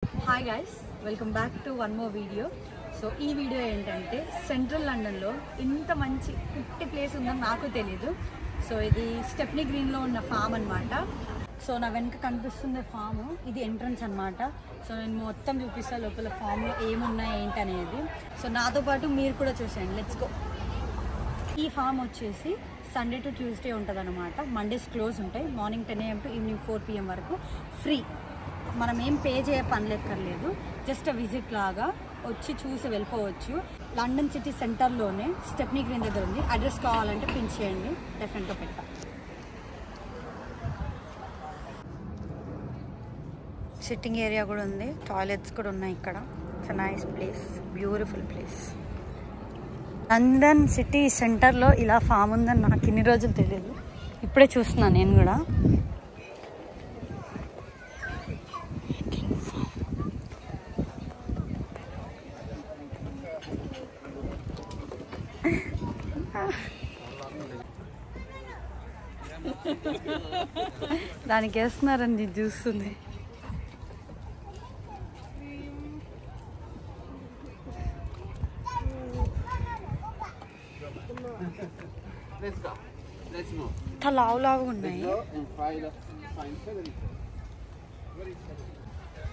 Hi guys, welcome back to one more video. So ఈ video ఏంటంటే central లండన్లో ఇంత మంచి కుట్టి ప్లేస్ ఉందని నాకు తెలీదు. సో ఇది స్టెప్నీ గ్రీన్లో ఉన్న ఫామ్ అనమాట. సో నా వెనక కనిపిస్తుంది ఫామ్, ఇది ఎంట్రన్స్ అనమాట. సో నేను మొత్తం చూపిస్తాను లోపల ఫామ్లో ఏమున్నాయి ఏంటనేది. సో నాతో పాటు మీరు కూడా చూసేయండి. Let's go. ఈ ఫామ్ వచ్చేసి సండే టు ట్యూస్డే ఉంటుంది అనమాట. మండేస్ క్లోజ్ ఉంటాయి. Morning 10 AM to evening 4 PM వరకు ఫ్రీ. మనం ఏం పే చేయ పనిలేక్కర్లేదు, జస్ట్ విజిట్ లాగా వచ్చి చూసి వెళ్ళిపోవచ్చు. లండన్ సిటీ సెంటర్లోనే స్టెప్నీ గ్రీన్ దగ్గర ఉంది. అడ్రస్ కావాలంటే పిన్ చేయండి, డెఫినెట్గా పెడతా. సిట్టింగ్ ఏరియా కూడా ఉంది, టాయిలెట్స్ కూడా ఉన్నాయి ఇక్కడ. It's nice place, beautiful place. London city సెంటర్లో ఇలా ఫామ్ ఉందని నాకు ఇన్ని రోజులు తెలియదు, ఇప్పుడే చూస్తున్నాను నేను కూడా. దానికి వేస్తున్నారని చూస్తుంది. లావులాగా ఉన్నాయి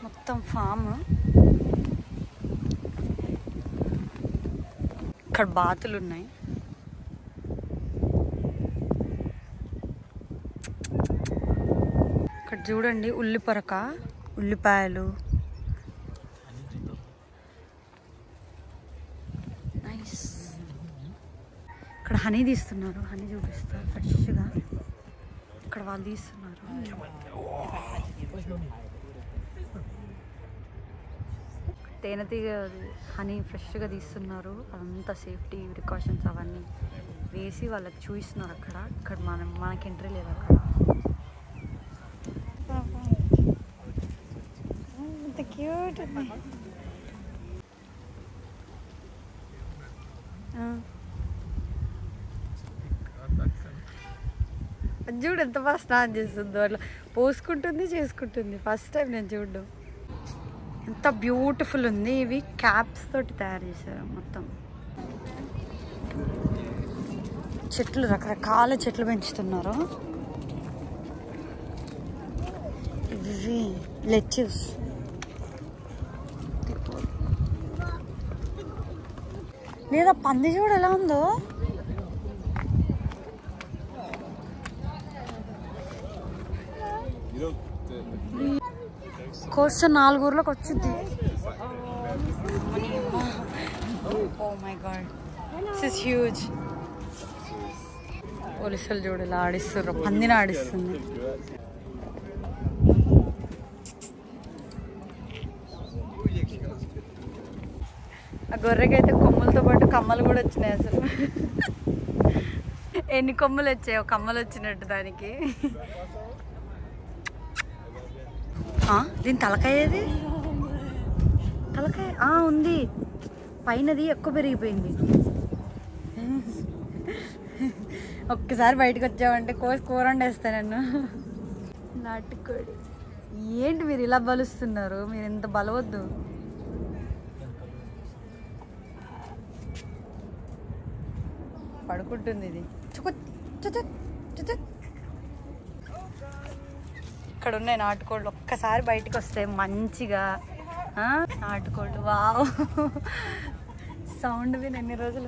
మొత్తం ఫామ్. ఇక్కడ బాతులు ఉన్నాయి. ఇక్కడ చూడండి, ఉల్లిపరక, ఉల్లిపాయలు. నైస్. ఇక్కడ హనీ తీస్తున్నారు, హనీ చూపిస్తారు ఫ్రెష్గా. ఇక్కడ వాళ్ళు తీస్తున్నారు. తేనెటీగ హనీ ఫ్రెష్గా తీస్తున్నారు. అదంతా సేఫ్టీ ప్రికాషన్స్ అవన్నీ వేసి వాళ్ళకి చూపిస్తున్నారు అక్కడ. ఇక్కడ మనకి ఎంట్రీ లేదు అక్కడ. క్యూట్. చూడు ఎంత బాగా స్నానం చేస్తుందో, అట్లా పోసుకుంటుంది చేసుకుంటుంది. ఫస్ట్ టైం నేను చూడడం. ఎంత బ్యూటిఫుల్ ఉంది. ఇవి క్యాప్స్ తోటి తయారు చేశారు మొత్తం. చెట్లు, రకరకాల చెట్లు పెంచుతున్నారు. ఇవి లెట్యూస్. లేదా పంది చూడు ఎలా ఉందో. కోర్స్ 4 ఊర్లోకి వచ్చింది. Oh my God, this is huge. పోలీసులు చూడు ఇలా ఆడిస్తారు, పందిని ఆడిస్తుంది. ఆ గొర్రెకైతే కొమ్ములతో పాటు కమ్మలు కూడా వచ్చినాయి. అసలు ఎన్ని కొమ్ములు వచ్చాయో, కమ్మలు వచ్చినట్టు దానికి. దీని తలకాయది, తలకాయ ఉంది, పైనది ఎక్కువ పెరిగిపోయింది. ఒక్కసారి బయటకు వచ్చామంటే కూర వండేస్తా నన్ను. నాటుకోడి. ఏంటి మీరు ఇలా బలుస్తున్నారు? మీరు ఇంత బలవద్దు. పడుకుంటుంది ఇది. ఇక్కడ ఉన్నాయి నాటుకోళ్ళు. ఒక్కసారి బయటకు వస్తే మంచిగా నాటుకోళ్ళు. వావ్, సౌండ్ విని ఎన్ని రోజులు.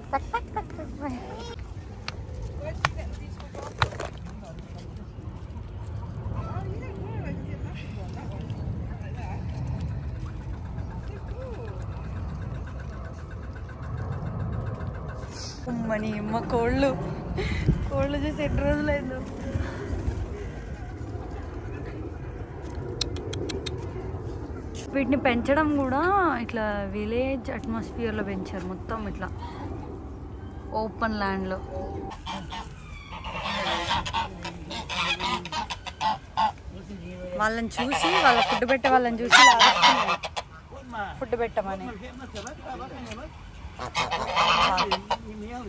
ఉమ్మని అమ్మ కోళ్ళు చూసి ఎన్ని రోజులైందో. వీటిని పెంచడం కూడా ఇట్లా విలేజ్ అట్మాస్ఫియర్లో పెంచారు. మొత్తం ఇట్లా ఓపెన్ ల్యాండ్లో. వాళ్ళని చూసి, వాళ్ళ ఫుడ్ పెట్టే వాళ్ళని చూసి ఫుడ్ పెట్టమని.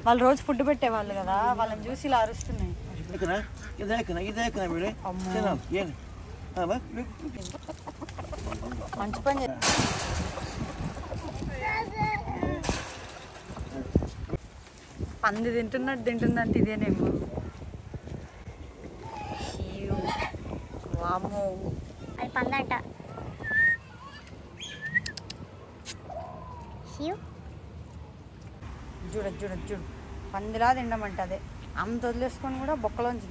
వాళ్ళు రోజు ఫుడ్ పెట్టేవాళ్ళు కదా, వాళ్ళని చూసి ఇలా అరుస్తున్నాయి. మంచి పని పంది తింటుందంటే ఇదేనేమో. వామ్మో అది పందంట. చూడు పందిలా తిండమంట. అదే అంత వదిలేసుకొని కూడా బొక్కలోంచి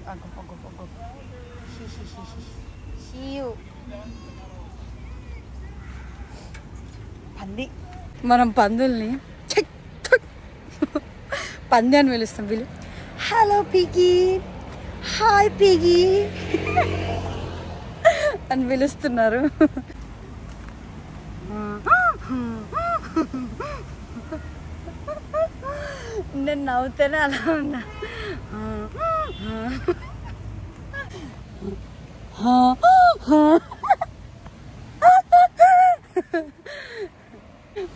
పంది. మనం పందుల్ని పంది అని పిలుస్తాం. వీళ్ళు హలో పిగి, హాయ్ పిగి అని పిలుస్తున్నారు. నేను నవ్వుతేనే అలా ఉన్నా.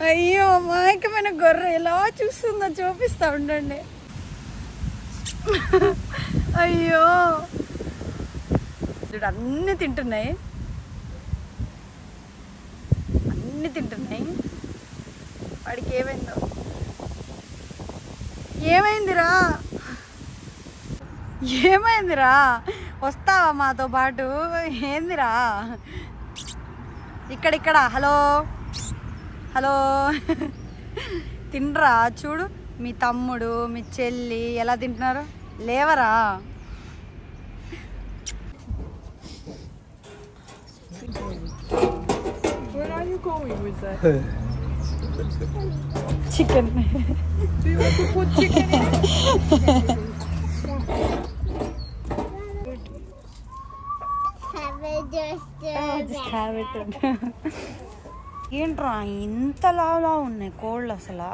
అయ్యో అమాయకమైన గొర్రె ఎలా చూస్తుందో చూపిస్తా ఉండండి. అయ్యో చూడు అన్నీ తింటున్నాయి. వాడికి ఏమైందిరా వస్తావా మాతో పాటు? ఏందిరా ఇక్కడ హలో తినరా? చూడు మీ తమ్ముడు మీ చెల్లి ఎలా తింటున్నారు. లేవరా? చికెన్. ఏంట్రా ఇంతలా ఉన్నాయి కోళ్ళు అసలు?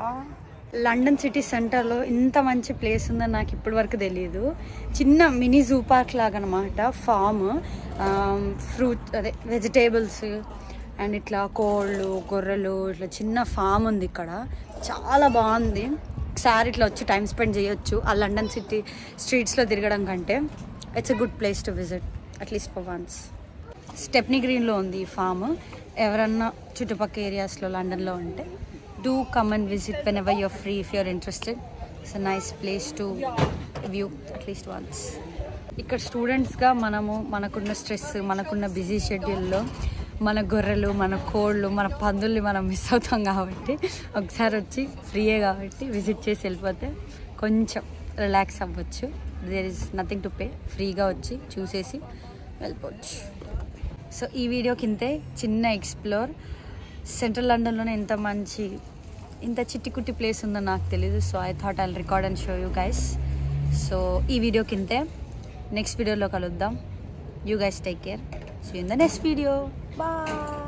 లండన్ సిటీ సెంటర్లో ఇంత మంచి ప్లేస్ ఉందని నాకు ఇప్పటి వరకు తెలియదు. చిన్న మినీ జూ పార్క్ లాగా అనమాట. ఫామ్, ఫ్రూట్ అదే వెజిటేబుల్స్ అండ్ ఇట్లా కోళ్ళు గొర్రెలు ఇట్లా చిన్న ఫామ్ ఉంది ఇక్కడ. చాలా బాగుంది. ఒకసారి ఇట్లా వచ్చి టైం స్పెండ్ చేయొచ్చు ఆ లండన్ సిటీ స్ట్రీట్స్లో తిరగడం కంటే. It's a good place to visit at least for once. Stepney గ్రీన్లో ఉంది ఈ ఫామ్. ఎవరన్నా చుట్టుపక్కల ఏరియాస్లో లండన్లో ఉంటే do come and visit whenever you're free if you're interested. It's a nice place to view at least once. ఇక్కడ స్టూడెంట్స్గా మనకున్న స్ట్రెస్, మనకున్న బిజీ షెడ్యూల్లో మన గొర్రెలు, మన కోళ్ళు, మన పందుల్ని మనం మిస్ అవుతాం కాబట్టి ఒకసారి వచ్చి ఫ్రీయే కాబట్టి విజిట్ చేసి వెళ్ళిపోతే కొంచెం రిలాక్స్ అవ్వచ్చు. There is nothing to pay. ఫ్రీగా వచ్చి చూసేసి వెళ్ళిపోవచ్చు. సో ఈ వీడియోకి ఇంతే చిన్న ఎక్స్ప్లోర్. సెంట్రల్ లండన్లోనే ఇంత చిట్టి ప్లేస్ ఉందో నాకు తెలీదు. So I thought I'll record and show you guys. సో ఈ వీడియోకి ఇంతే. నెక్స్ట్ వీడియోలో కలుద్దాం. You guys take care. See you in the next video. Bye.